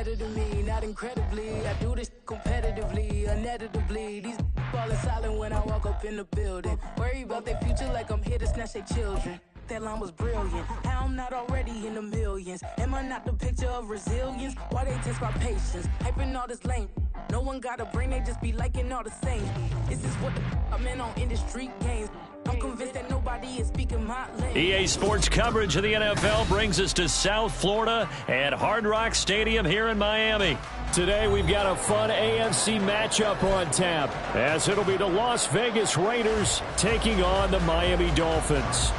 better than me, not incredibly. I do this competitively, inevitably. These falling silent when I walk up in the building. Worry about their future like I'm here to snatch their children. That line was brilliant. How I'm not already in the millions? Am I not the picture of resilience? Why they test my patience? Hyping all this lame. No one got a brain, they just be liking all the same. This is what the I'm in on industry games. I'm convinced that nobody is speaking my language. EA Sports coverage of the NFL brings us to South Florida at Hard Rock Stadium here in Miami. Today we've got a fun AFC matchup on tap, as it'll be the Las Vegas Raiders taking on the Miami Dolphins.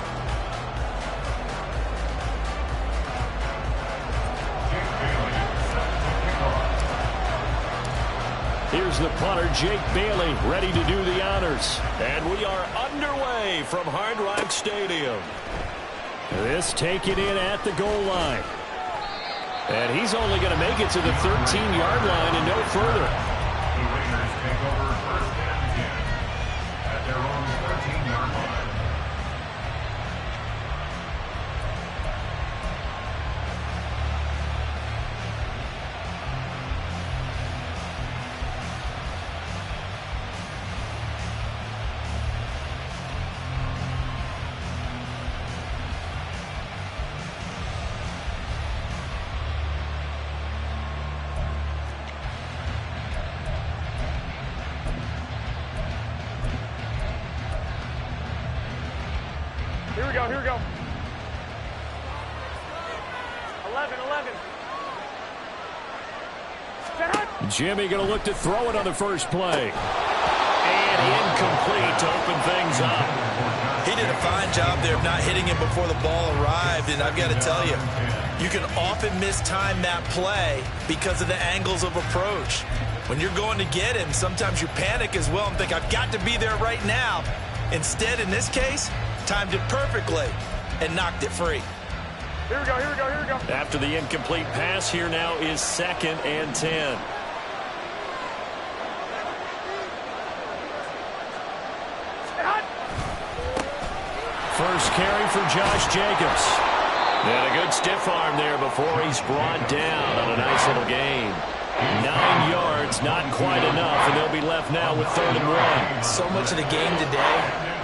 Here's the punter, Jake Bailey, ready to do the honors. And we are underway from Hard Rock Stadium. This taken in at the goal line. And he's only going to make it to the 13-yard line and no further. The Raiders take over first and 10 at their own 13-yard line. Here we go. 11. Jimmy going to look to throw it on the first play. And incomplete to open things up. He did a fine job there of not hitting him before the ball arrived, and I've got to tell you, you can often mistime that play because of the angles of approach. When you're going to get him, sometimes you panic as well and think, I've got to be there right now. Instead, in this case, timed it perfectly and knocked it free. Here we go. After the incomplete pass, here now is 2nd and 10. First carry for Josh Jacobs. And a good stiff arm there before he's brought down on a nice little gain. 9 yards, not quite enough, and they'll be left now with 3rd and 1. So much of the game today,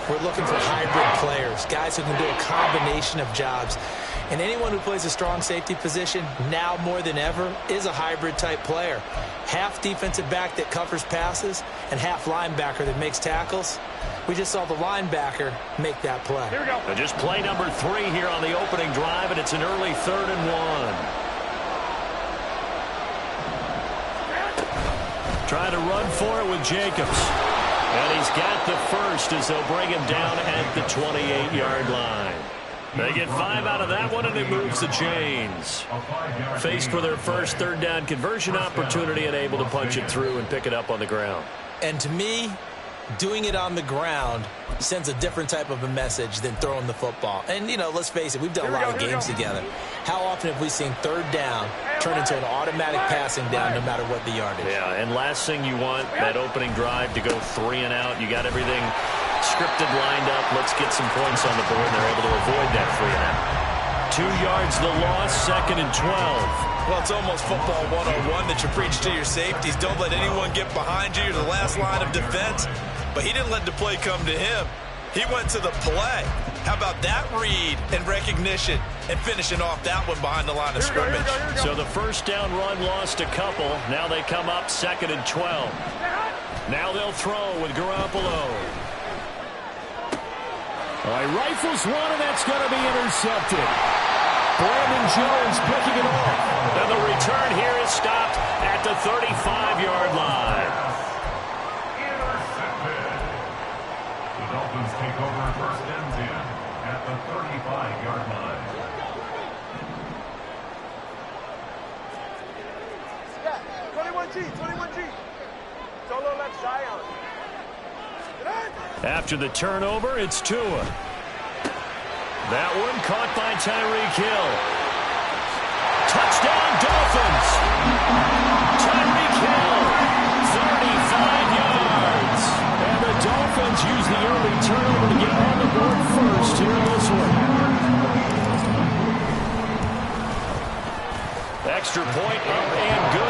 we're looking for hybrid players, guys who can do a combination of jobs. And anyone who plays a strong safety position, now more than ever, is a hybrid-type player. Half defensive back that covers passes and half linebacker that makes tackles. We just saw the linebacker make that play. Here we go. Just play number 3 here on the opening drive, and it's an early 3rd and 1. Trying to run for it with Jacobs. And he's got the first as they'll bring him down at the 28-yard line. They get 5 out of that one, and it moves the chains. Faced with their first 3rd down conversion opportunity and able to punch it through and pick it up on the ground. And to me, doing it on the ground sends a different type of a message than throwing the football. And, you know, let's face it, we've done a lot of games together. How often have we seen 3rd down turn into an automatic passing down no matter what the yardage? Yeah, and last thing you want, that opening drive to go 3 and out. You got everything scripted, lined up. Let's get some points on the board, and they're able to avoid that 3 and out. 2 yards the loss, 2nd and 12. Well, it's almost football 101 that you preach to your safeties. Don't let anyone get behind you. You're the last line of defense. But he didn't let the play come to him. He went to the play. How about that read and recognition and finishing off that one behind the line of scrimmage? So the first down run lost a couple. Now they come up 2nd and 12. Now they'll throw with Garoppolo. All right, rifles one, and that's going to be intercepted. Brandon Jones picking it off. And the return here is stopped at the 35-yard line. The Dolphins take over first and 10 at the 35-yard line. Yeah, 21G. Solo left Zion. After the turnover, it's Tua. That one caught by Tyreek Hill. Touchdown, Dolphins! Tyreek Hill, 35 yards. And the Dolphins use the early turnover to get on the board first here in this one. Extra point up and good.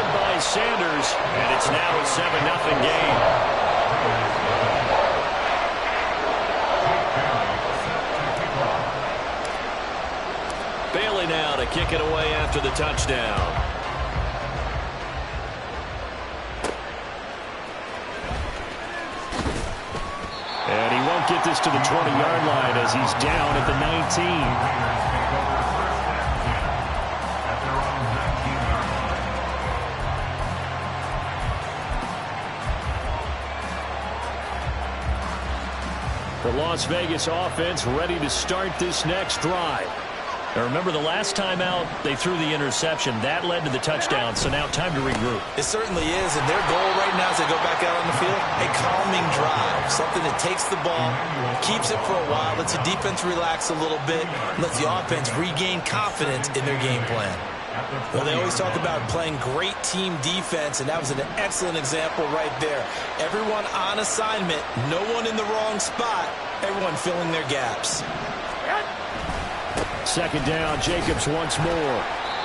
Sanders, and it's now a 7-0 game. Bailey now to kick it away after the touchdown. And he won't get this to the 20-yard line as he's down at the 19. The Las Vegas offense ready to start this next drive. Now remember, the last time out, they threw the interception. That led to the touchdown, so now time to regroup. It certainly is, and their goal right now as they go back out on the field, a calming drive, something that takes the ball, keeps it for a while, lets the defense relax a little bit, lets the offense regain confidence in their game plan. Well, they always talk about playing great team defense, and that was an excellent example right there. Everyone on assignment, no one in the wrong spot, everyone filling their gaps. Second down, Jacobs once more.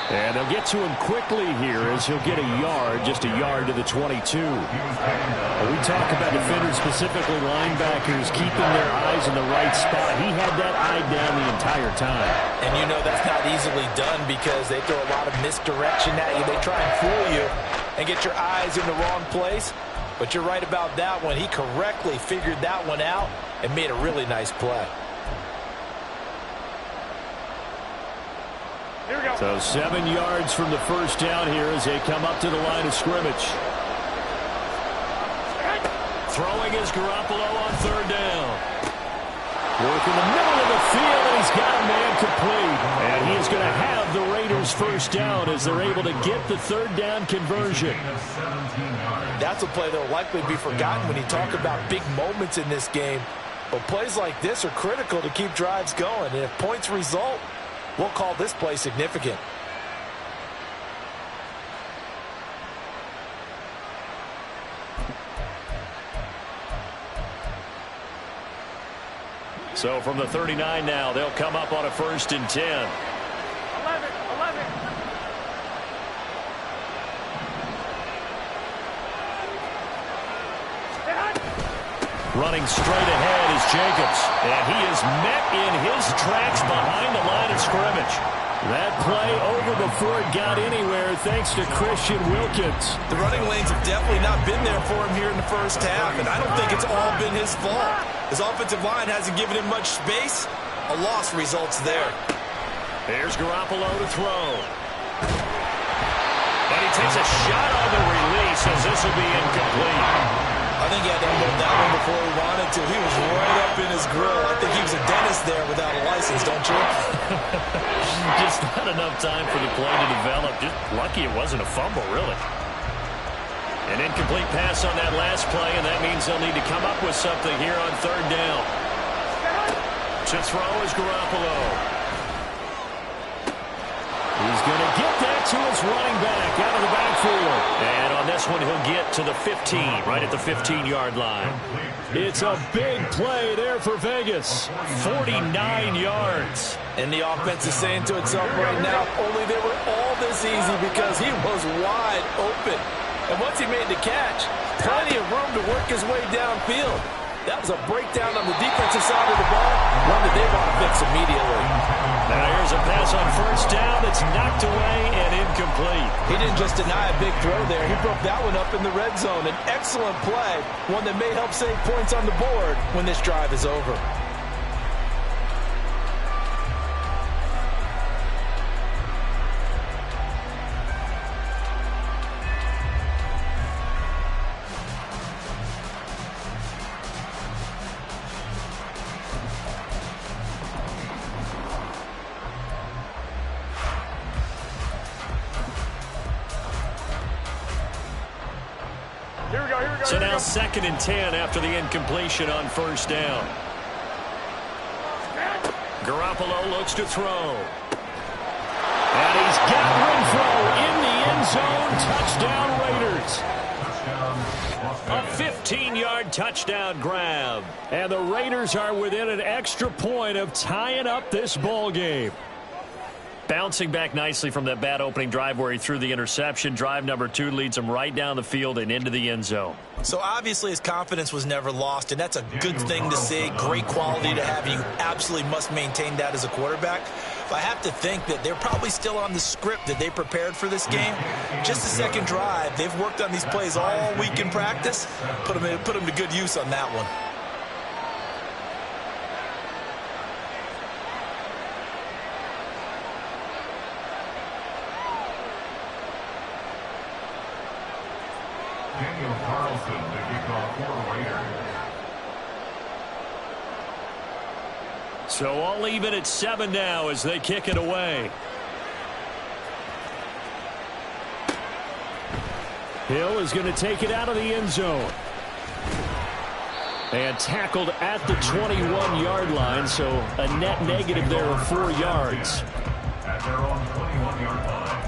And they'll get to him quickly here as he'll get a yard, just a yard to the 22. We talk about defenders, specifically linebackers, keeping their eyes in the right spot. He had that eye down the entire time. And you know that's not easily done because they throw a lot of misdirection at you. They try and fool you and get your eyes in the wrong place. But you're right about that one. He correctly figured that one out and made a really nice play. So 7 yards from the first down here as they come up to the line of scrimmage. Throwing is Garoppolo on third down. Work in the middle of the field, and he's got a man complete. And he is going to have the Raiders first down as they're able to get the third down conversion. That's a play that will likely be forgotten when you talk about big moments in this game. But plays like this are critical to keep drives going. And if points result, we'll call this play significant. So from the 39 now, they'll come up on a 1st and 10. 11. Running straight ahead is Jacobs, and he is met in his tracks behind the line of scrimmage. That play over before it got anywhere thanks to Christian Wilkins. The running lanes have definitely not been there for him here in the first half, and I don't think it's all been his fault. His offensive line hasn't given him much space. A loss results there. Here's Garoppolo to throw. And he takes a shot on the release as this will be incomplete. I think he had to unload that one before he wanted to. He was right up in his grill. I think he was a dentist there without a license, don't you? Just not enough time for the play to develop. Just lucky it wasn't a fumble, really. An incomplete pass on that last play, and that means they'll need to come up with something here on third down. To throw is Garoppolo. He's going to get that to his running back out of the backfield. And on this one, he'll get to the 15, right at the 15-yard line. It's a big play there for Vegas. 49 yards. And the offense is saying to itself right now, only they were all this easy because he was wide open. And once he made the catch, plenty of room to work his way downfield. That was a breakdown on the defensive side of the ball, one that they want to fix immediately. Now here's a pass on first down. It's knocked away and incomplete. He didn't just deny a big throw there. He broke that one up in the red zone. An excellent play, one that may help save points on the board when this drive is over. So now 2nd and 10 after the incompletion on first down. Garoppolo looks to throw. And he's got Renfro in the end zone. Touchdown, Raiders. A 15-yard touchdown grab. And the Raiders are within an extra point of tying up this ball game. Bouncing back nicely from that bad opening drive where he threw the interception. Drive number 2 leads him right down the field and into the end zone. So obviously his confidence was never lost, and that's a good thing to see. Great quality to have. You absolutely must maintain that as a quarterback. But I have to think that they're probably still on the script that they prepared for this game. Just the second drive. They've worked on these plays all week in practice. Put them to good use on that one. Daniel Carlson to kick off for the Raiders. So all even at 7 now as they kick it away. Hill is going to take it out of the end zone. And tackled at the 21-yard line, so a net negative there of 4 yards. At their own 21-yard line.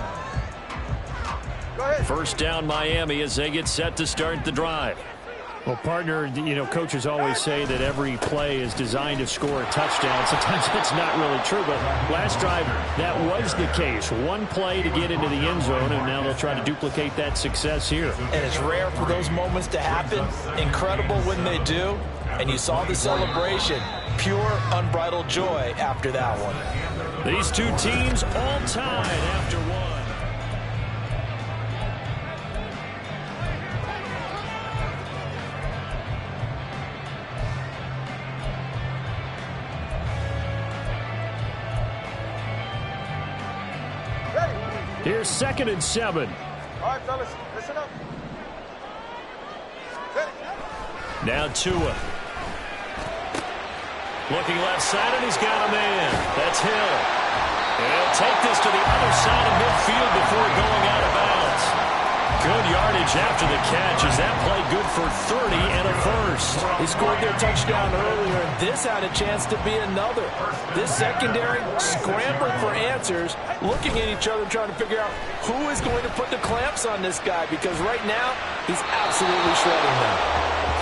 First down Miami as they get set to start the drive. Well, partner, you know, coaches always say that every play is designed to score a touchdown. Sometimes that's not really true, but last drive, that was the case. One play to get into the end zone, and now they'll try to duplicate that success here. And it's rare for those moments to happen. Incredible when they do. And you saw the celebration. Pure, unbridled joy after that one. These two teams all tied after one. Here's 2nd and 7. All right, fellas, listen up. Now Tua. Looking left side, and he's got a man. That's Hill. And he'll take this to the other side of midfield before going out of bounds. Good yardage after the catch. Is that play good for 30 and a first? They scored their touchdown earlier, and this had a chance to be another. This secondary scrambling for answers, looking at each other, trying to figure out who is going to put the clamps on this guy, because right now he's absolutely shredding them.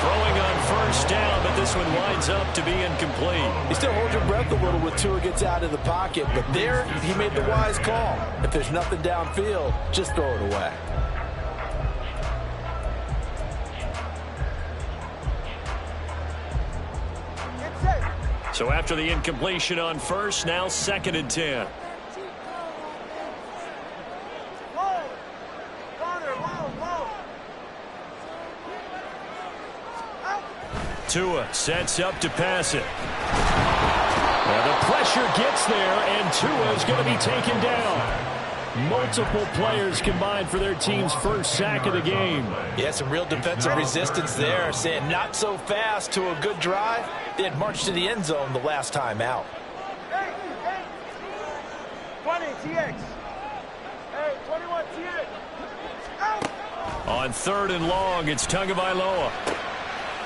Throwing on first down, but this one winds up to be incomplete. You still hold your breath a little when Tua gets out of the pocket, but there he made the wise call. If there's nothing downfield, just throw it away. So after the incompletion on first, now 2nd and 10. Tua sets up to pass it. Well, the pressure gets there, and Tua is going to be taken down. Multiple players combined for their team's first sack of the game. Yeah, some real defensive resistance there, saying not so fast to a good drive. They had marched to the end zone the last time out. Hey, 20, TX. Hey, 21, TX. Out. On 3rd and long, it's Tagovailoa.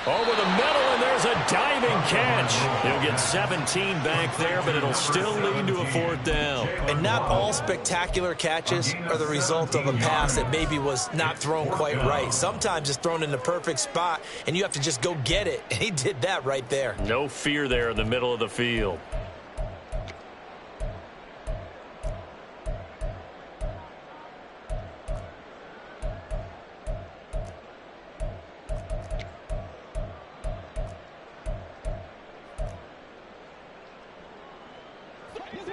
Over the middle, and there's a diving catch. He'll get 17 back there, but it'll still lead to a 4th down. And not all spectacular catches are the result of a pass that maybe was not thrown quite right. Sometimes it's thrown in the perfect spot, and you have to just go get it. And he did that right there. No fear there in the middle of the field.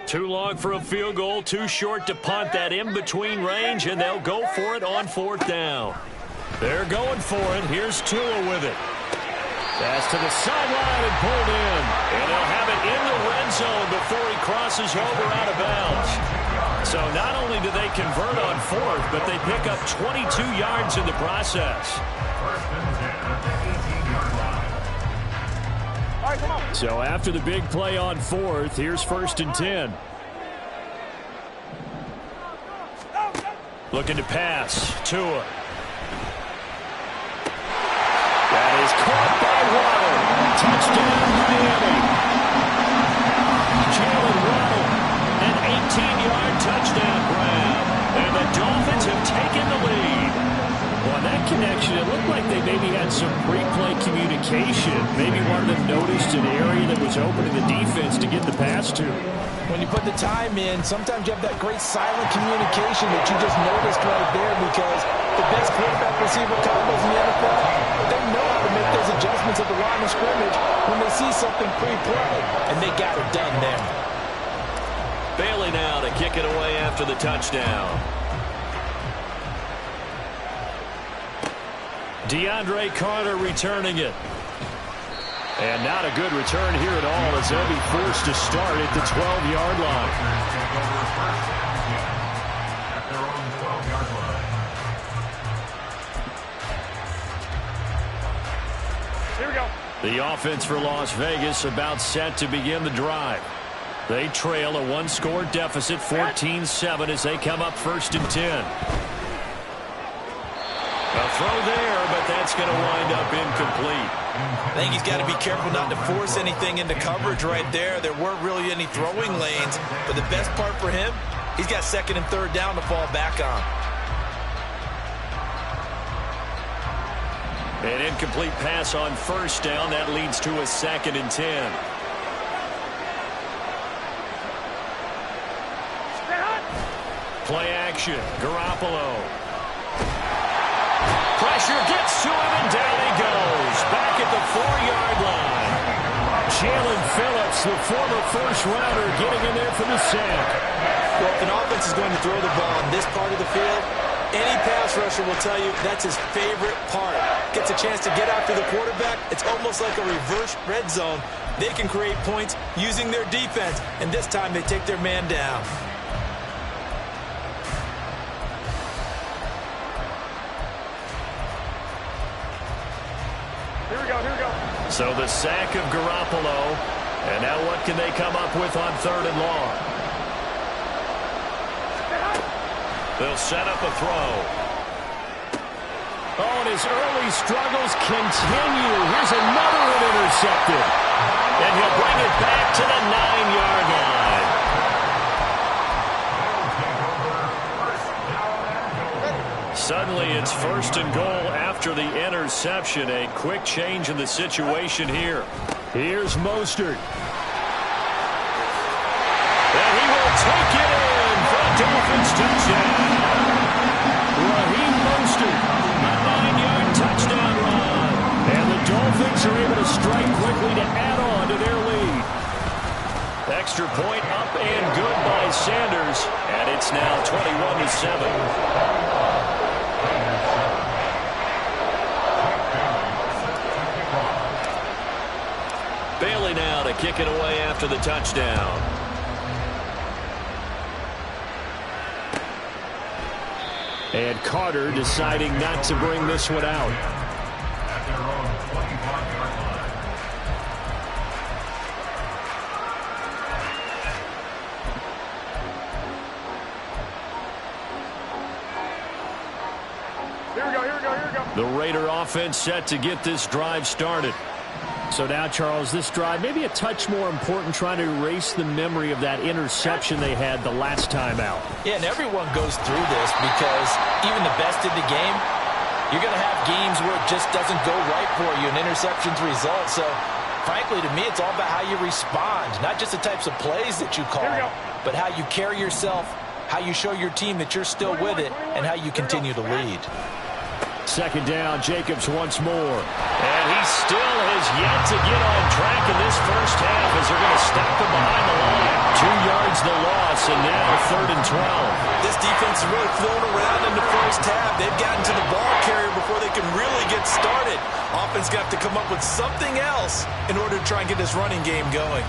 Too long for a field goal, too short to punt. That in-between range, and they'll go for it on 4th down. They're going for it. Here's Tua with it. Pass to the sideline and pulled in. And they'll have it in the red zone before he crosses over out of bounds. So not only do they convert on 4th, but they pick up 22 yards in the process. First and 10 at the 18-yard line. All right, come on. So after the big play on 4th, here's 1st and 10. Looking to pass. Tua. That is caught by Waddle. Touchdown, Miami. Jalen Waddle, an 18-yard touchdown grab. And the Dolphins have taken the lead. Well, that connection, it looked like they maybe had some pre-play communication communication. Maybe one of them noticed an area that was open in the defense to get the pass to. When you put the time in, sometimes you have that great silent communication that you just noticed right there, because the best quarterback-receiver combos in the NFL, they know how to make those adjustments at the line of scrimmage when they see something pre-play, and they got it done there. Bailey now to kick it away after the touchdown. DeAndre Carter returning it. And not a good return here at all, as they'll be forced to start at the 12-yard line. At their own 12-yard line. Here we go. The offense for Las Vegas about set to begin the drive. They trail a one-score deficit, 14-7, as they come up 1st and 10. A throw there, but that's going to wind up incomplete. I think he's got to be careful not to force anything into coverage right there. There weren't really any throwing lanes, but the best part for him, he's got 2nd and 3rd down to fall back on. An incomplete pass on 1st down. That leads to a 2nd and 10. Play action. Garoppolo. Pressure gets to him, and down he goes. Back at the 4-yard line. Jalen Phillips, the former first-rounder, getting in there for the sack. Well, if an offense is going to throw the ball on this part of the field, any pass rusher will tell you that's his favorite part. Gets a chance to get after the quarterback. It's almost like a reverse red zone. They can create points using their defense, and this time they take their man down. Here we go, here we go. So the sack of Garoppolo. And now what can they come up with on 3rd and long? They'll set up a throw. Oh, and his early struggles continue. Here's another one intercepted. And he'll bring it back to the 9-yard line. Suddenly it's 1st and goal after the interception. A quick change in the situation here. Here's Mostert. And he will take it in for a Dolphins touchdown. Raheem Mostert, A 9-yard touchdown run. and the Dolphins are able to strike quickly to add on to their lead. Extra point up and good by Sanders. And it's now 21-7. Bailey now to kick it away after the touchdown. And Carter deciding not to bring this one out. At their own 25-yard line. Here we go, here we go, here we go. The Raider offense set to get this drive started. So now, Charles, this drive maybe a touch more important, trying to erase the memory of that interception they had the last time out. Yeah, and everyone goes through this because even the best in the game, you're going to have games where it just doesn't go right for you, and interceptions result. So, frankly, to me, it's all about how you respond, not just the types of plays that you call, but how you carry yourself, how you show your team that you're still with it, and how you continue to lead. 2nd down, Jacobs once more. And he still has yet to get on track in this first half as they're going to stop him behind the line. 2 yards the loss, and now 3rd and 12. This defense is really flown around in the first half. They've gotten to the ball carrier before they can really get started. Offense got to come up with something else in order to try and get this running game going.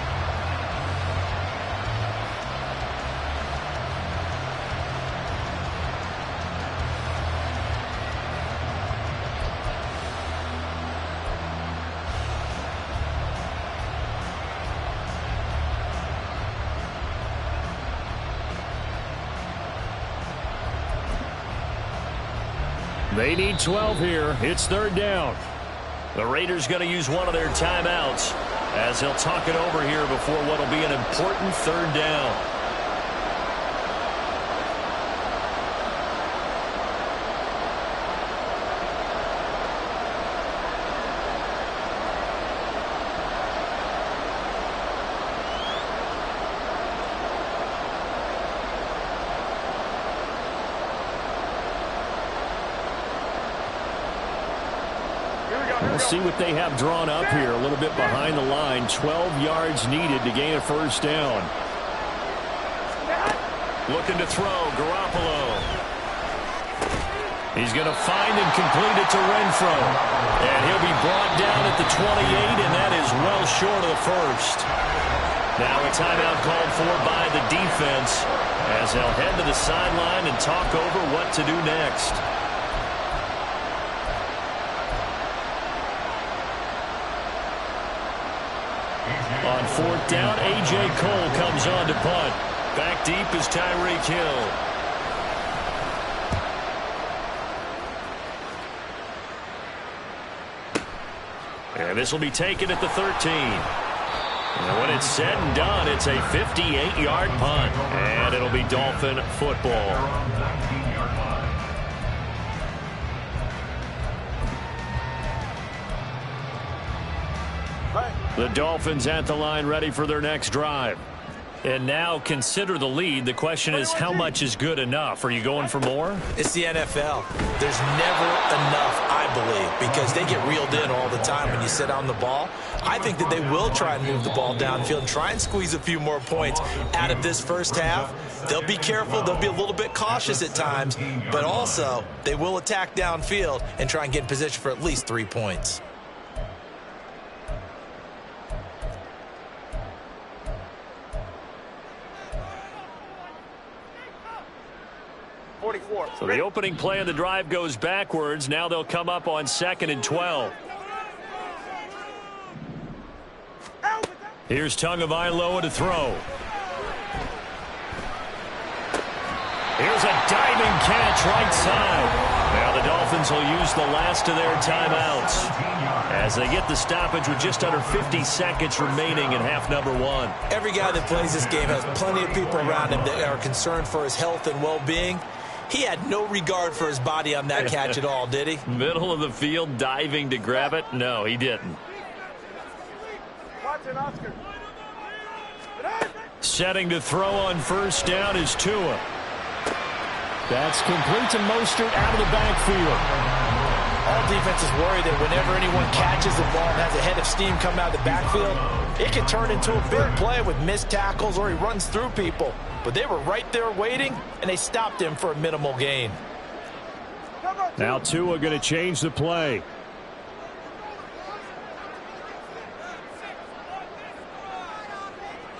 They need 12 here. It's 3rd down. The Raiders going to use one of their timeouts as they'll talk it over here before what will be an important 3rd down. We'll see what they have drawn up here. A little bit behind the line. 12 yards needed to gain a first down. Looking to throw, Garoppolo. He's going to find and complete it to Renfro. And he'll be brought down at the 28, and that is well short of the first. Now a timeout called for by the defense as they'll head to the sideline and talk over what to do next. On fourth down, A.J. Cole comes on to punt. Back deep is Tyreek Hill. And this will be taken at the 13. And when it's said and done, it's a 58-yard punt. And it'll be Dolphin football. The Dolphins at the line ready for their next drive. And now consider the lead. The question is, how much is good enough? Are you going for more? It's the NFL. There's never enough, I believe, because they get reeled in all the time when you sit on the ball. I think that they will try and move the ball downfield and try and squeeze a few more points out of this first half. They'll be careful. They'll be a little bit cautious at times, but also they will attack downfield and try and get in position for at least 3 points. So the opening play of the drive goes backwards. Now they'll come up on 2nd and 12. Here's Tagovailoa to throw. Here's a diving catch right side. Now the Dolphins will use the last of their timeouts as they get the stoppage with just under 50 seconds remaining in half number 1. Every guy that plays this game has plenty of people around him that are concerned for his health and well-being. He had no regard for his body on that catch at all, did he? Middle of the field, diving to grab it? No, he didn't. Setting to throw on first down is Tua. That's complete to Mostert out of the backfield. All defenses worry that whenever anyone catches the ball and has a head of steam come out of the backfield, it can turn into a big play with missed tackles or he runs through people. But they were right there waiting, and they stopped him for a minimal gain. Now Tua going to change the play.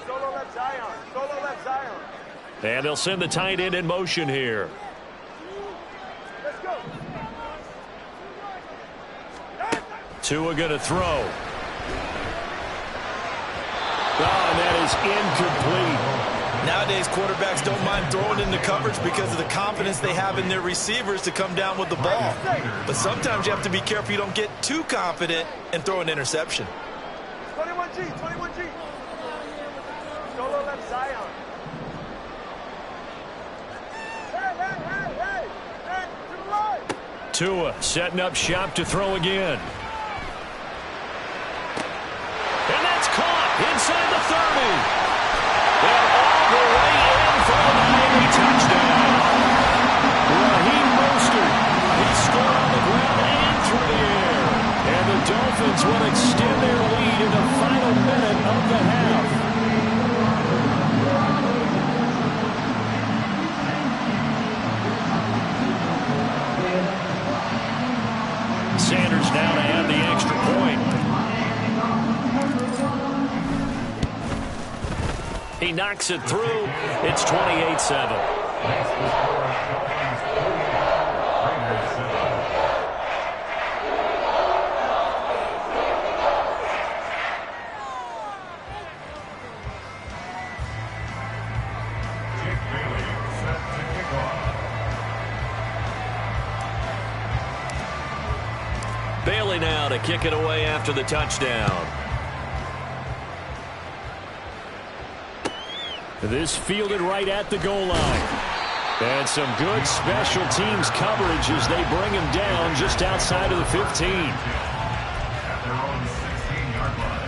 Solo left Zion. Solo left Zion. And they'll send the tight end in motion here. Let's go. Tua going to throw. Oh, and that is incomplete. Nowadays, quarterbacks don't mind throwing into coverage because of the confidence they have in their receivers to come down with the ball. But sometimes you have to be careful you don't get too confident and throw an interception. 21G, 21G. Solo left Zion. Hey, to the right. Tua setting up shop to throw again. And that's caught inside the 30. And all the way in for the Miami touchdown. Raheem Mostert, he scored on the ground and through the air. And the Dolphins will extend their lead in the final minute of the half. Sanders now to add the extra point. He knocks it through. It's 28-7. Bailey now to kick it away after the touchdown. This fielded right at the goal line. And some good special teams coverage as they bring him down just outside of the 15. At their own 16-yard line.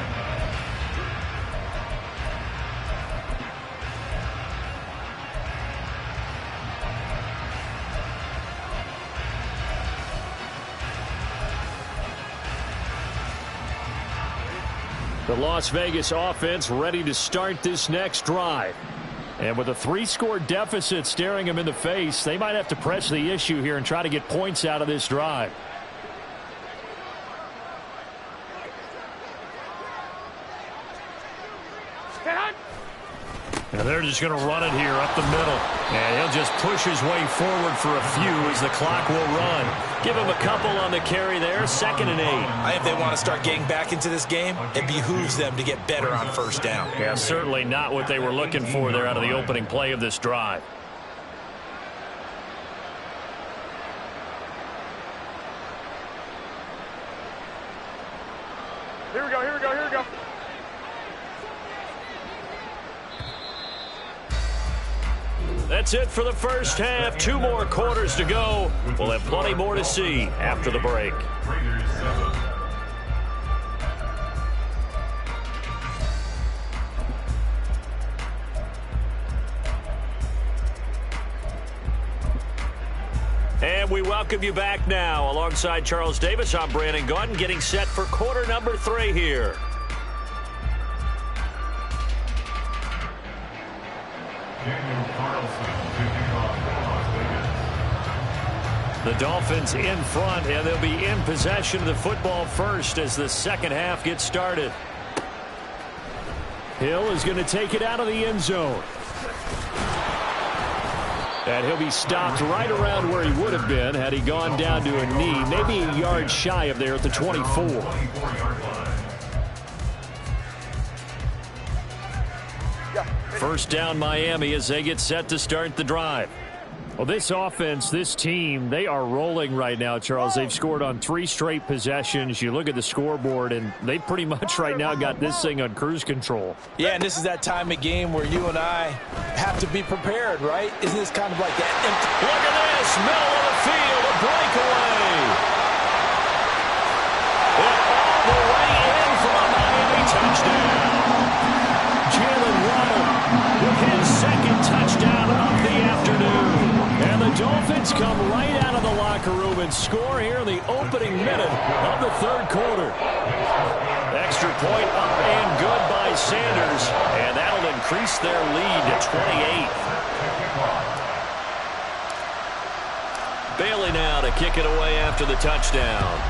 The Las Vegas offense ready to start this next drive. And with a 3-score deficit staring them in the face, they might have to press the issue here and try to get points out of this drive. And they're just going to run it here up the middle. And he'll just push his way forward for a few as the clock will run. Give him a couple on the carry there, 2nd and 8. I think if they want to start getting back into this game, it behooves them to get better on first down. Yeah, certainly not what they were looking for there out of the opening play of this drive. Here we go, here we go, here we go. That's it for the first half. 2 more quarters to go. We'll have plenty more to see after the break. Raiders 7. And we welcome you back now. Alongside Charles Davis, I'm Brandon Gaudin, getting set for quarter number 3 here. Daniel Carlson kicking off for Las Vegas. The Dolphins in front, and they'll be in possession of the football first as the second half gets started. Hill is going to take it out of the end zone. And he'll be stopped right around where he would have been had he gone down to a knee, maybe a yard shy of there at the 24. 24-yard line. First down Miami as they get set to start the drive. Well, this offense, this team, they are rolling right now, Charles. They've scored on 3 straight possessions. You look at the scoreboard, and they pretty much right now got this thing on cruise control. Yeah, and this is that time of game where you and I have to be prepared, right? Isn't this kind of like that? Look at this, middle of the field, a breakaway. And all the way in for a Miami touchdown. Jalen Waddle with his 2nd touchdown of the afternoon. And the Dolphins come right out of the locker room and score here in the opening minute of the 3rd quarter. Extra point up and good by Sanders, and that'll increase their lead to 28. Bailey now to kick it away after the touchdown.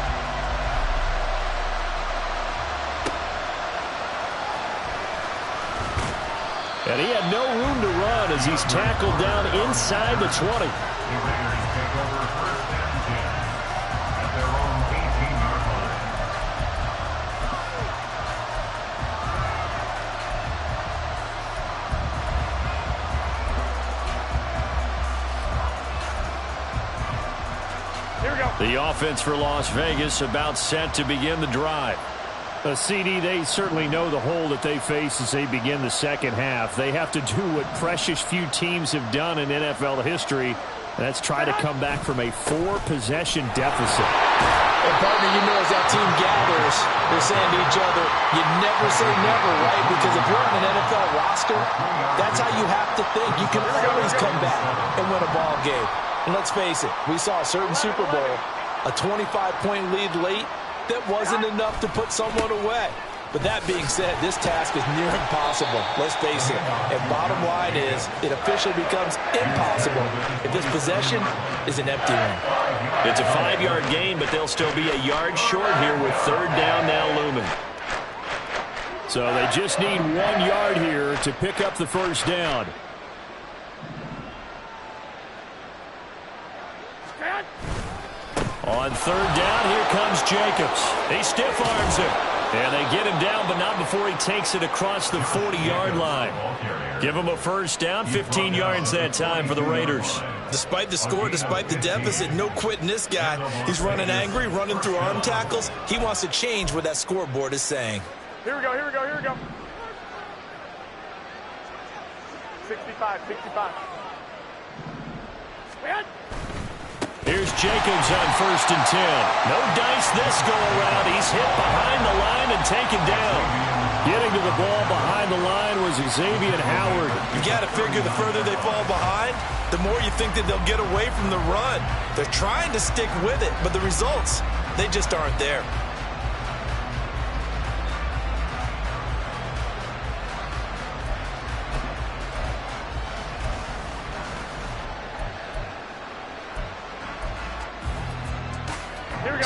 And he had no room to run as he's tackled down inside the 20. The Raiders take over 1st and 10 at their own 18-yard line. Here we go. The offense for Las Vegas about set to begin the drive. CD, they certainly know the hole that they face as they begin the second half. They have to do what precious few teams have done in NFL history, and that's try to come back from a 4-possession deficit. And partner, you know as that team gathers, they're saying to each other, you never say never, right? Because if you're on an NFL roster, that's how you have to think. You can always come back and win a ball game. And let's face it, we saw a certain Super Bowl, a 25-point lead late, that wasn't enough to put someone away. But that being said, this task is near impossible. Let's face it. And bottom line is, it officially becomes impossible if this possession is an empty one. It's a 5-yard gain, but they'll still be a yard short here with 3rd down now looming. So they just need 1 yard here to pick up the first down. On 3rd down, here comes Jacobs. He stiff arms him. And they get him down, but not before he takes it across the 40-yard line. Give him a first down, 15 yards that time for the Raiders. Despite the score, despite the deficit, no quitting this guy. He's running angry, running through arm tackles. He wants to change what that scoreboard is saying. Here we go, here we go, here we go. 65, 65. Here's Jacobs on 1st and 10. No dice this go-around. He's hit behind the line and taken down. Getting to the ball behind the line was Xavier Howard. You got to figure the further they fall behind, the more you think that they'll get away from the run. They're trying to stick with it, but the results, they just aren't there.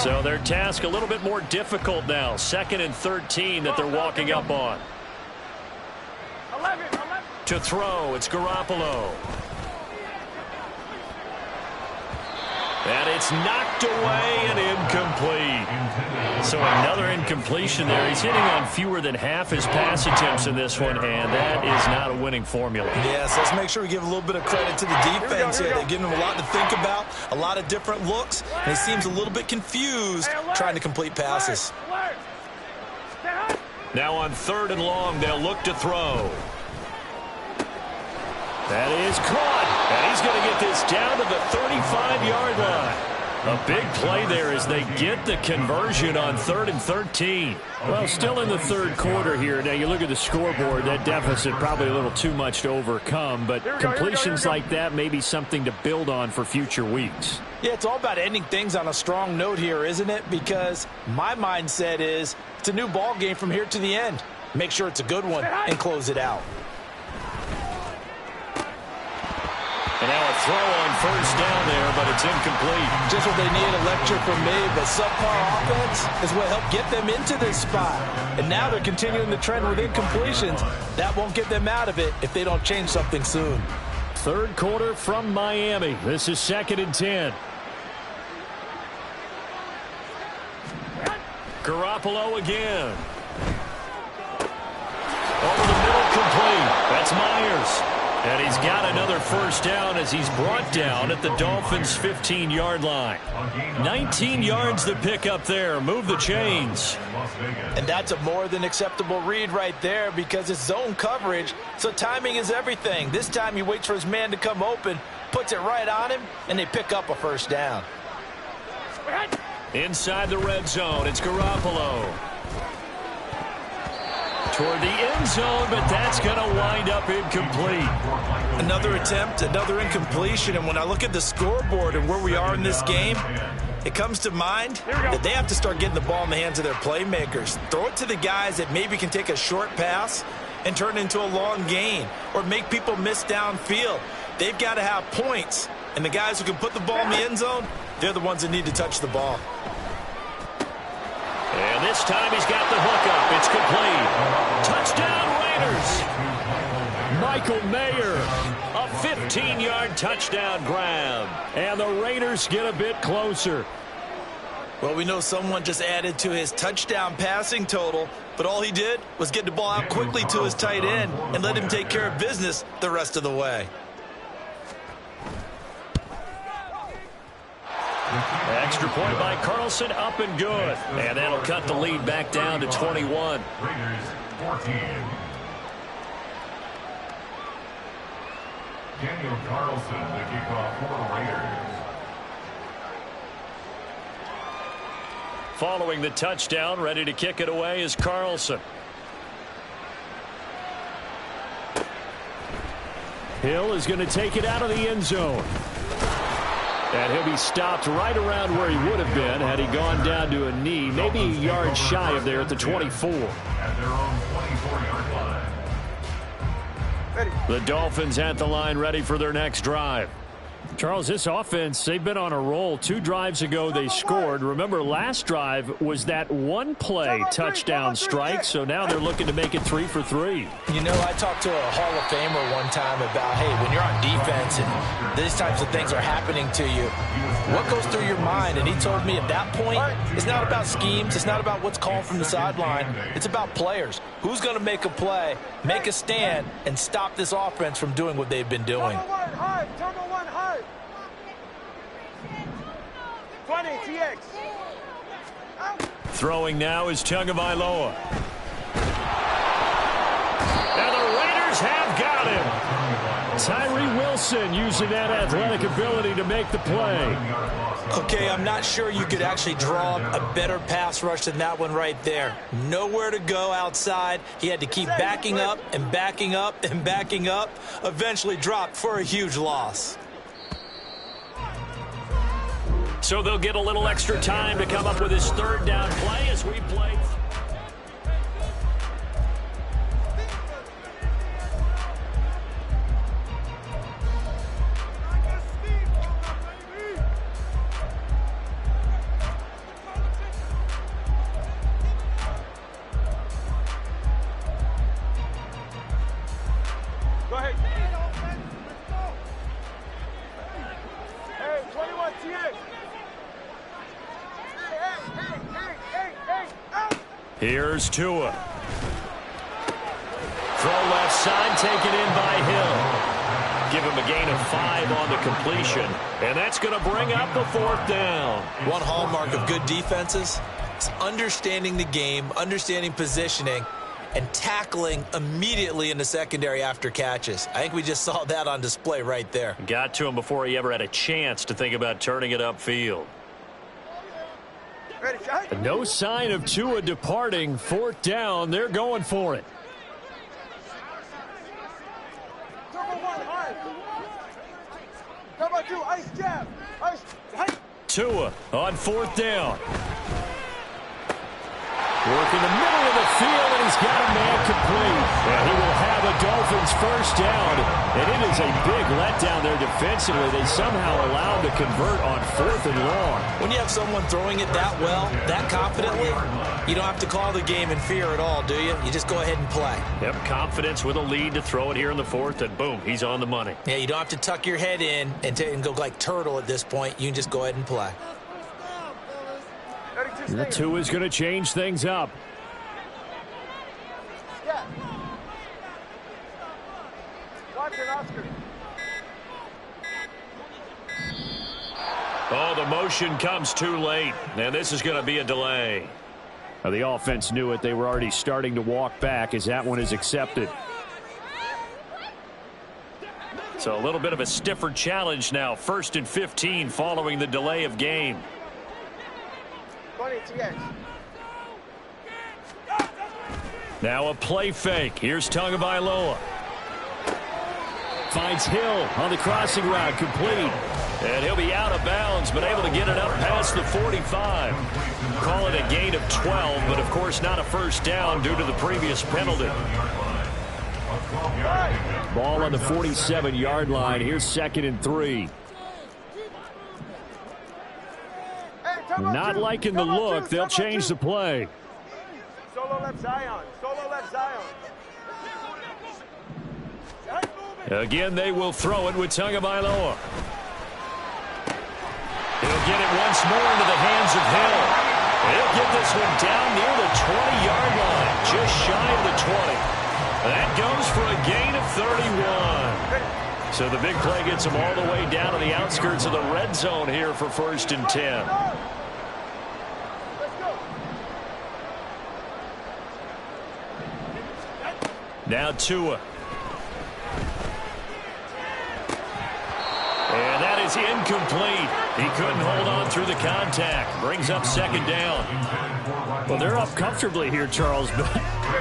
So their task a little bit more difficult now. 2nd and 13 that they're walking up on. 11. To throw, it's Garoppolo. And it's knocked away and incomplete. So another incompletion there. He's hitting on fewer than half his pass attempts in this one, and that is not a winning formula. Yes, let's make sure we give a little bit of credit to the defense here. They've given him a lot to think about, a lot of different looks, and he seems a little bit confused trying to complete passes. Now on 3rd and long, they'll look to throw. That is caught, and he's going to get this down to the 35-yard line. A big play there as they get the conversion on 3rd and 13. Well, still in the 3rd quarter here. Now, you look at the scoreboard, that deficit probably a little too much to overcome, but completions like that may be something to build on for future weeks. Yeah, it's all about ending things on a strong note here, isn't it? Because my mindset is it's a new ball game from here to the end. Make sure it's a good one and close it out. And now a throw on 1st down there, but it's incomplete. Just what they need, a lecture from me, but subpar offense is what helped get them into this spot. And now they're continuing the trend with incompletions. That won't get them out of it if they don't change something soon. 3rd quarter from Miami. This is 2nd and 10. Garoppolo again. Over the middle, complete. That's Myers. And he's got another 1st down as he's brought down at the Dolphins' 15-yard line. 19 yards to pick up there. Move the chains. And that's a more than acceptable read right there because it's zone coverage, so timing is everything. This time he waits for his man to come open, puts it right on him, and they pick up a 1st down. Inside the red zone, it's Garoppolo. Toward the end zone, but that's going to wind up incomplete. Another attempt, another incompletion, and when I look at the scoreboard and where we are in this game, it comes to mind that they have to start getting the ball in the hands of their playmakers. Throw it to the guys that maybe can take a short pass and turn it into a long gain or make people miss downfield. They've got to have points, and the guys who can put the ball in the end zone, they're the ones that need to touch the ball. And this time he's got the hook up. It's complete. Touchdown, Raiders. Michael Mayer. A 15-yard touchdown grab. And the Raiders get a bit closer. Well, we know someone just added to his touchdown passing total, but all he did was get the ball out quickly to his tight end and let him take care of business the rest of the way. Extra point by Carlson, up and good. And that'll cut the lead back down to 21. Raiders 14. Daniel Carlson, the kickoff for the Raiders. Following the touchdown, ready to kick it away is Carlson. Hill is going to take it out of the end zone. And he'll be stopped right around where he would have been had he gone down to a knee, maybe a yard shy of there at the 24. At their own 24-yard line. The Dolphins at the line, ready for their next drive. Charles, this offense, they've been on a roll. 2 drives ago, they scored. Remember, last drive was that one-play touchdown strike, so now they're looking to make it 3 for 3. You know, I talked to a Hall of Famer one time about, hey, when you're on defense and these types of things are happening to you, what goes through your mind? And he told me at that point, it's not about schemes. It's not about what's called from the sideline. It's about players. Who's going to make a play, make a stand, and stop this offense from doing what they've been doing? Turbo one hard. 20 TX. Throwing now is Tagovailoa. And the Raiders have got him. Tyree Wilson using that athletic ability to make the play. Okay, I'm not sure you could actually draw a better pass rush than that one right there. Nowhere to go outside. He had to keep backing up and backing up and backing up. Eventually dropped for a huge loss. So they'll get a little extra time to come up with his 3rd down play as we play. ahead. Hey, 21 TX. Here's Tua. Throw left side, taken in by Hill. Give him a gain of 5 on the completion, and that's going to bring up the 4th down. One hallmark of good defenses is understanding the game, understanding positioning, and tackling immediately in the secondary after catches. I think we just saw that on display right there. Got to him before he ever had a chance to think about turning it upfield. Ready, shot. No sign of Tua departing. 4th down. They're going for it. Turbo 1, hard. Turbo 2, ice jab. Ice, hike. Tua on 4th down. Working the middle of the field, and he's got a man complete. And he will have a Dolphins 1st down. And it is a big letdown there defensively. They somehow allowed to convert on 4th and long. When you have someone throwing it that well, that confidently, you don't have to call the game in fear at all, do you? You just go ahead and play. Yep, confidence with a lead to throw it here in the 4th, and boom, he's on the money. Yeah, you don't have to tuck your head in and go like turtle at this point. You can just go ahead and play. The Tua's going to change things up. Yeah. Watch it, Oscar. Oh, the motion comes too late, and this is going to be a delay. Now, the offense knew it. They were already starting to walk back as that one is accepted. So a little bit of a stiffer challenge now. 1st and 15 following the delay of game. 20 TX. Now a play fake. Here's Tagovailoa. Finds Hill on the crossing route, complete. And he'll be out of bounds, but able to get it up past the 45. Call it a gain of 12, but of course not a 1st down due to the previous penalty. Ball on the 47-yard line. Here's 2nd and 3. Not liking the look. They'll change the play. Solo left Zion. Solo left Zion. Again, they will throw it with Tagovailoa. He'll get it once more into the hands of Hill. He'll get this one down near the 20-yard line, just shy of the 20. That goes for a gain of 31. So the big play gets them all the way down to the outskirts of the red zone here for 1st and 10. Now Tua. And that is incomplete. He couldn't hold on through the contact. Brings up 2nd down. Well, they're up comfortably here, Charles, but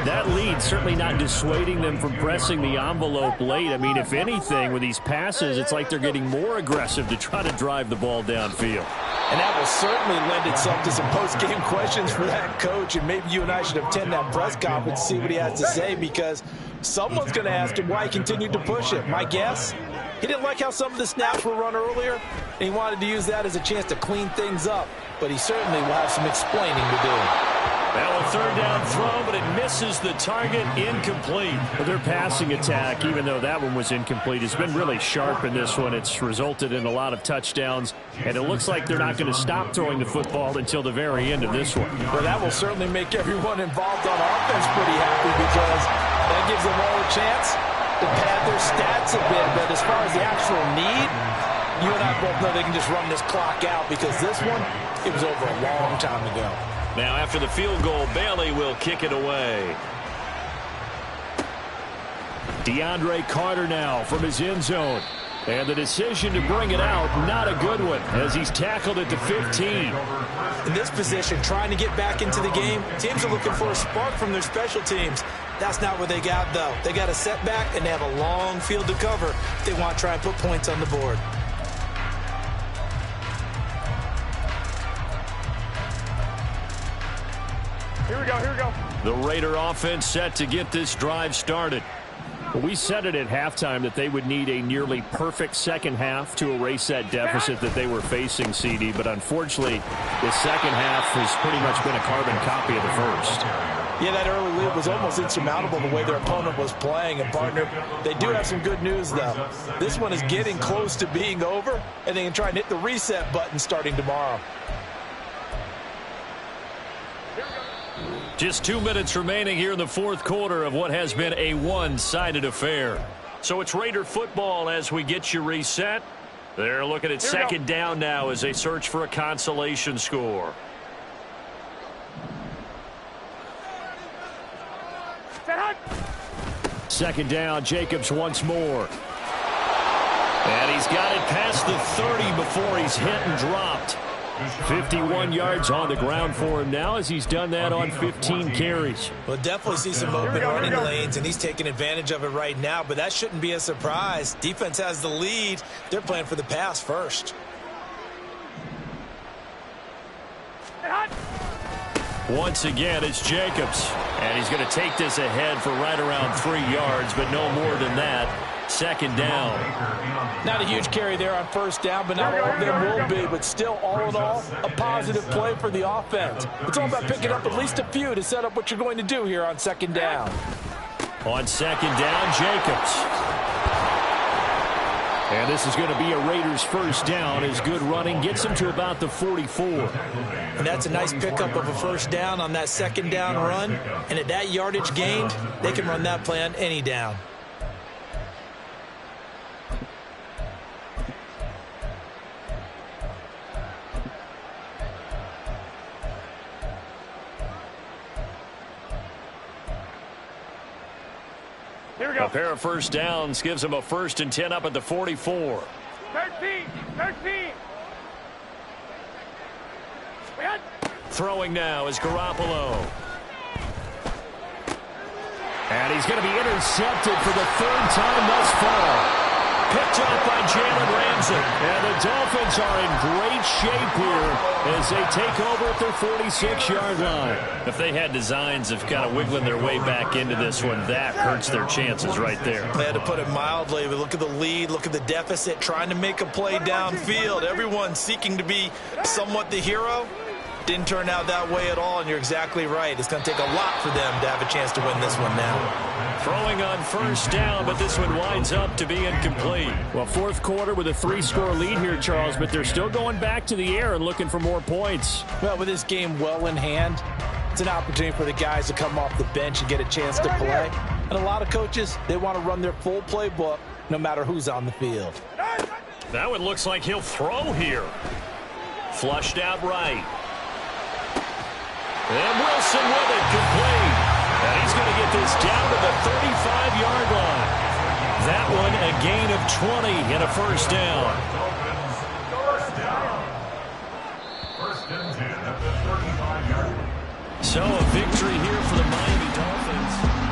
that lead certainly not dissuading them from pressing the envelope late. I mean, if anything, with these passes, it's like they're getting more aggressive to try to drive the ball downfield. And that will certainly lend itself to some post-game questions for that coach, and maybe you and I should attend that press conference to see what he has to say, because someone's going to ask him why he continued to push it. My guess, he didn't like how some of the snaps were run earlier, and he wanted to use that as a chance to clean things up, but he certainly will have some explaining to do. Now a 3rd down throw, but it misses the target. Incomplete. Well, their passing attack, even though that one was incomplete, has been really sharp in this one. It's resulted in a lot of touchdowns, and it looks like they're not going to stop throwing the football until the very end of this one. Well, that will certainly make everyone involved on offense pretty happy, because that gives them all a chance to pad their stats a bit. But as far as the actual need, you and I both know they can just run this clock out, because this one, it was over a long time ago. Now after the field goal, Bailey will kick it away. DeAndre Carter now from his end zone. And the decision to bring it out, not a good one, as he's tackled at the 15. In this position, trying to get back into the game, teams are looking for a spark from their special teams. That's not what they got, though. They got a setback, and they have a long field to cover if they want to try and put points on the board. Here we go, here we go. The Raider offense set to get this drive started. Well, we said it at halftime that they would need a nearly perfect second half to erase that deficit that they were facing, CD. But unfortunately, the second half has pretty much been a carbon copy of the first. Yeah, that early lead was almost insurmountable the way their opponent was playing. And, partner, they do have some good news, though. This one is getting close to being over, and they can try and hit the reset button starting tomorrow. Just 2 minutes remaining here in the fourth quarter of what has been a one-sided affair. So it's Raider football as we get you reset. They're looking at second down now as they search for a consolation score. Second down, Jacobs once more. And he's got it past the 30 before he's hit and dropped. 51 yards on the ground for him now as he's done that on 15 carries. Well, definitely see some open running lanes, and he's taking advantage of it right now, but that shouldn't be a surprise. Defense has the lead. They're playing for the pass first. Once again, it's Jacobs. And he's going to take this ahead for right around 3 yards, but no more than that. Second down. Not a huge carry there on first down, but not all of them will be. But still, all in all, a positive play for the offense. It's all about picking up at least a few to set up what you're going to do here on second down. On second down, Jacobs. And this is going to be a Raiders first down as good running gets them to about the 44. And that's a nice pickup of a first down on that second down run. And at that yardage gained, they can run that play on any down. A pair of first downs gives them a 1st and 10 up at the 44. 13. Throwing now is Garoppolo. And he's going to be intercepted for the third time thus far. Picked up by Jalen Ramsey. And the Dolphins are in great shape here as they take over at their 46-yard line. If they had designs of kind of wiggling their way back into this one, that hurts their chances right there. They had to put it mildly, but look at the lead, look at the deficit, trying to make a play downfield. Everyone seeking to be somewhat the hero. Didn't turn out that way at all, and you're exactly right. It's going to take a lot for them to have a chance to win this one now. Throwing on first down, but this one winds up to be incomplete. Well, fourth quarter with a 3-score lead here, Charles, but they're still going back to the air and looking for more points. Well, with this game well in hand, it's an opportunity for the guys to come off the bench and get a chance to play. And a lot of coaches, they want to run their full playbook no matter who's on the field. That one looks like he'll throw here. Flushed out right. And Wilson with it, complete. And he's going to get this down to the 35-yard line. That one a gain of 20 and a first down. First and 10 at the 35-yard line. So a victory here for the Miami Dolphins.